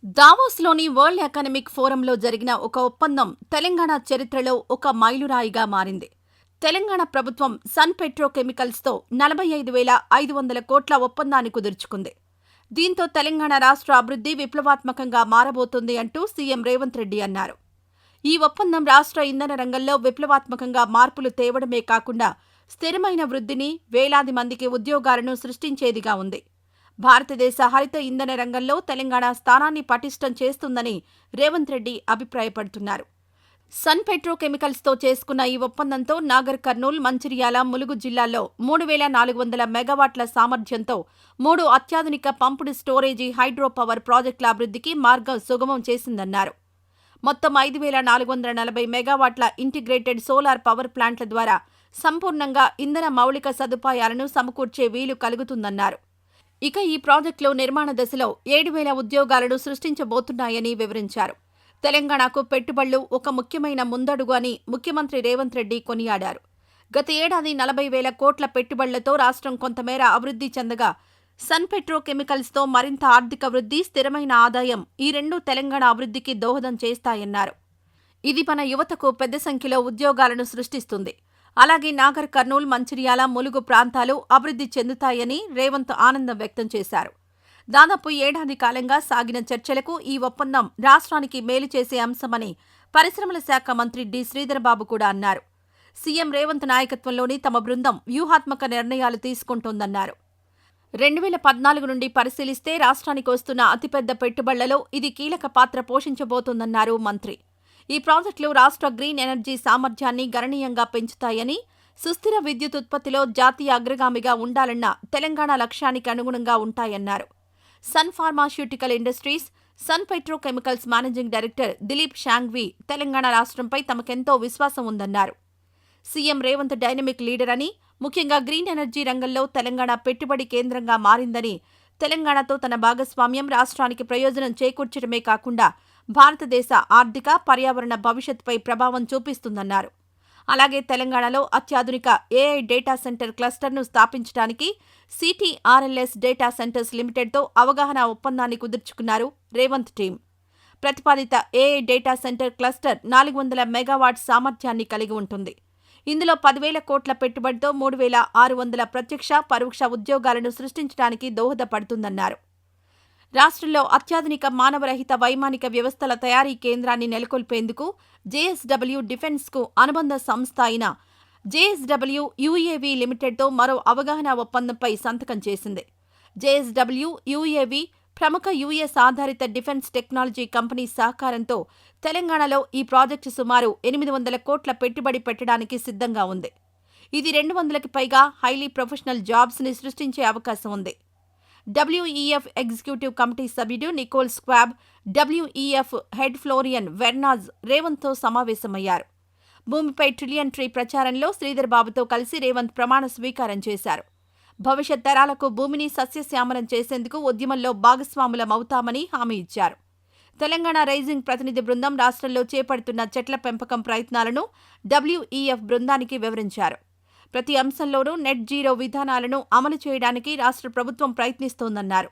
దావోస్లోని world economic ఫోరంలో జరిగిన ఒక ఒప్పందం తెలంగాణ చరిత్రలో ఒక మైలురాయిగా మారింది. తెలంగాణ ప్రభుత్వం సన్ పెట్రోకెమికల్స్తో 45,500 కోట్ల ఒప్పందాన్ని కుదుర్చుకుంది. దీంతో తెలంగాణ రాష్ట్ర అభివృద్ధి విప్లవాత్మకంగా మారబోతుంది అంటూ సీఎం రేవంత్ రెడ్డి అన్నారు. ఈ ఒప్పందం రాష్ట్ర ఇంధన రంగంలో విప్లవాత్మకంగా మార్పులు తేవడమే కాకుండా స్థిరమైన వృద్ధిని, వేలాది మందికి ఉద్యోగాలను సృష్టించేదిగా ఉంది. భారతదేశ హరిత ఇంధన రంగంలో తెలంగాణ స్థానాన్ని పటిష్టం చేస్తుందని రేవంత్ రెడ్డి అభిప్రాయపడుతున్నారు. సన్ పెట్రోకెమికల్స్తో చేసుకున్న ఈ ఒప్పందంతో నాగర్ కర్నూల్, మంచిర్యాల, ములుగు జిల్లాల్లో 3,400 మెగావాట్ల సామర్థ్యంతో 3 అత్యాధునిక పంప్డ్ స్టోరేజీ హైడ్రో పవర్ ప్రాజెక్టుల అభివృద్ధికి మార్గం సుగమం చేసిందన్నారు. మొత్తం 5,440 మెగావాట్ల ఇంటిగ్రేటెడ్ సోలార్ పవర్ ప్లాంట్ల ద్వారా సంపూర్ణంగా ఇంధన మౌలిక సదుపాయాలను సమకూర్చే వీలు కలుగుతుందన్నారు. ఇక ఈ ప్రాజెక్టులు నిర్మాణ దశలో 7,000 ఉద్యోగాలను సృష్టించబోతున్నాయని వివరించారు. తెలంగాణకు పెట్టుబడులు ఒక ముఖ్యమైన ముందడుగు అని ముఖ్యమంత్రి రేవంత్ రెడ్డి కొనియాడారు. గత ఏడాది 40,000 కోట్ల పెట్టుబడులతో రాష్ట్రం కొంతమేర అభివృద్ధి చెందగా సన్ పెట్రోకెమికల్స్తో మరింత ఆర్థిక వృద్ధి, స్థిరమైన ఆదాయం ఈ రెండూ తెలంగాణ అభివృద్ధికి దోహదం చేస్తాయన్నారు. ఇది మన యువతకు పెద్ద సంఖ్యలో ఉద్యోగాలను సృష్టిస్తుంది. అలాగే నాగర్ కర్నూల్, మంచిర్యాల, ములుగు ప్రాంతాలు అభివృద్ధి చెందుతాయని రేవంత్ ఆనందం వ్యక్తం చేశారు. దాదాపు ఏడాది కాలంగా సాగిన చర్చలకు ఈ ఒప్పందం రాష్ట్రానికి మేలు చేసే అంశమని పరిశ్రమల శాఖ మంత్రి డి. శ్రీధర్బాబు కూడా అన్నారు. సీఎం రేవంత్ నాయకత్వంలోని తమ బృందం వ్యూహాత్మక నిర్ణయాలు తీసుకుంటోందన్నారు. 2014 నుండి పరిశీలిస్తే రాష్ట్రానికి వస్తున్న అతిపెద్ద పెట్టుబడులలో ఇది కీలక పాత్ర పోషించబోతోందన్నారు మంత్రి. ఈ ప్రాజెక్టులు రాష్ట్ర గ్రీన్ ఎనర్జీ సామర్థ్యాన్ని గణనీయంగా పెంచుతాయని, సుస్థిర విద్యుత్ ఉత్పత్తిలో జాతీయ అగ్రగామిగా ఉండాలన్న తెలంగాణ లక్ష్యానికి అనుగుణంగా ఉంటాయన్నారు. Sun Pharmaceutical Industries, Sun Petrochemicals managing director Dilip Shanghvi Telangana రాష్ట్రంపై తమకెంతో విశ్వాసం ఉందన్నారు. సీఎం రేవంత్ డైనమిక్ లీడర్ అని, ముఖ్యంగా గ్రీన్ ఎనర్జీ రంగంలో తెలంగాణ పెట్టుబడి కేంద్రంగా మారిందని, తెలంగాణతో తన భాగస్వామ్యం రాష్ట్రానికి ప్రయోజనం చేకూర్చడమే కాకుండా భారతదేశ ఆర్థిక, పర్యావరణ భవిష్యత్తుపై ప్రభావం చూపిస్తుందన్నారు. అలాగే తెలంగాణలో అత్యాధునిక ఏఐ డేటా సెంటర్ క్లస్టర్ను స్థాపించడానికి సిటీఆర్ఎల్ఎస్ డేటా సెంటర్స్ లిమిటెడ్తో అవగాహన ఒప్పందాన్ని కుదుర్చుకున్నారు రేవంత్ టీం. ప్రతిపాదిత AI data centre cluster 400 megawatt సామర్థ్యాన్ని కలిగి ఉంటుంది. ఇందులో 10,000 కోట్ల పెట్టుబడితో 3,600 ప్రత్యక్ష, పరోక్ష ఉద్యోగాలను సృష్టించడానికి దోహదపడుతుందన్నారు. రాష్ట్రంలో అత్యాధునిక మానవరహిత వైమానిక వ్యవస్థల తయారీ కేంద్రాన్ని నెలకొల్పేందుకు జేఎస్డబ్ల్యూ డిఫెన్స్కు అనుబంధ సంస్థ అయిన జేఎస్డబ్ల్యూ యూఏవీ లిమిటెడ్తో మరో అవగాహన ఒప్పందంపై సంతకం చేసింది. జేఎస్డబ్ల్యూ యూఏవీ ప్రముఖ యుఎస్ ఆధారిత డిఫెన్స్ టెక్నాలజీ కంపెనీ సహకారంతో తెలంగాణలో ఈ ప్రాజెక్టు సుమారు 800 కోట్ల పెట్టుబడి పెట్టడానికి సిద్ధంగా ఉంది. ఇది 200కి పైగా హైలీ ప్రొఫెషనల్ జాబ్స్ని సృష్టించే అవకాశం ఉంది. డబ్ల్యూఈఎఫ్ ఎగ్జిక్యూటివ్ కమిటీ సభ్యుడు Nicole Schwab, WEF head Florian Wernaz రేవంత్తో సమావేశమయ్యారు. భూమిపై ట్రిలియన్ ట్రీ ప్రచారంలో శ్రీధర్బాబుతో కలిసి రేవంత్ ప్రమాణ స్వీకారం చేశారు. భవిష్యత్ తరాలకు భూమిని సస్యశ్యామలం చేసేందుకు ఉద్యమంలో భాగస్వాములమవుతామని హామీ ఇచ్చారు. తెలంగాణ రైజింగ్ ప్రతినిధి బృందం రాష్ట్రంలో చేపడుతున్న చెట్ల పెంపకం ప్రయత్నాలను డబ్ల్యూఈఎఫ్ బృందానికి వివరించారు. ప్రతి అంశంలోనూ నెట్ జీరో విధానాలను అమలు చేయడానికి రాష్ట్ర ప్రభుత్వం ప్రయత్నిస్తోందన్నారు.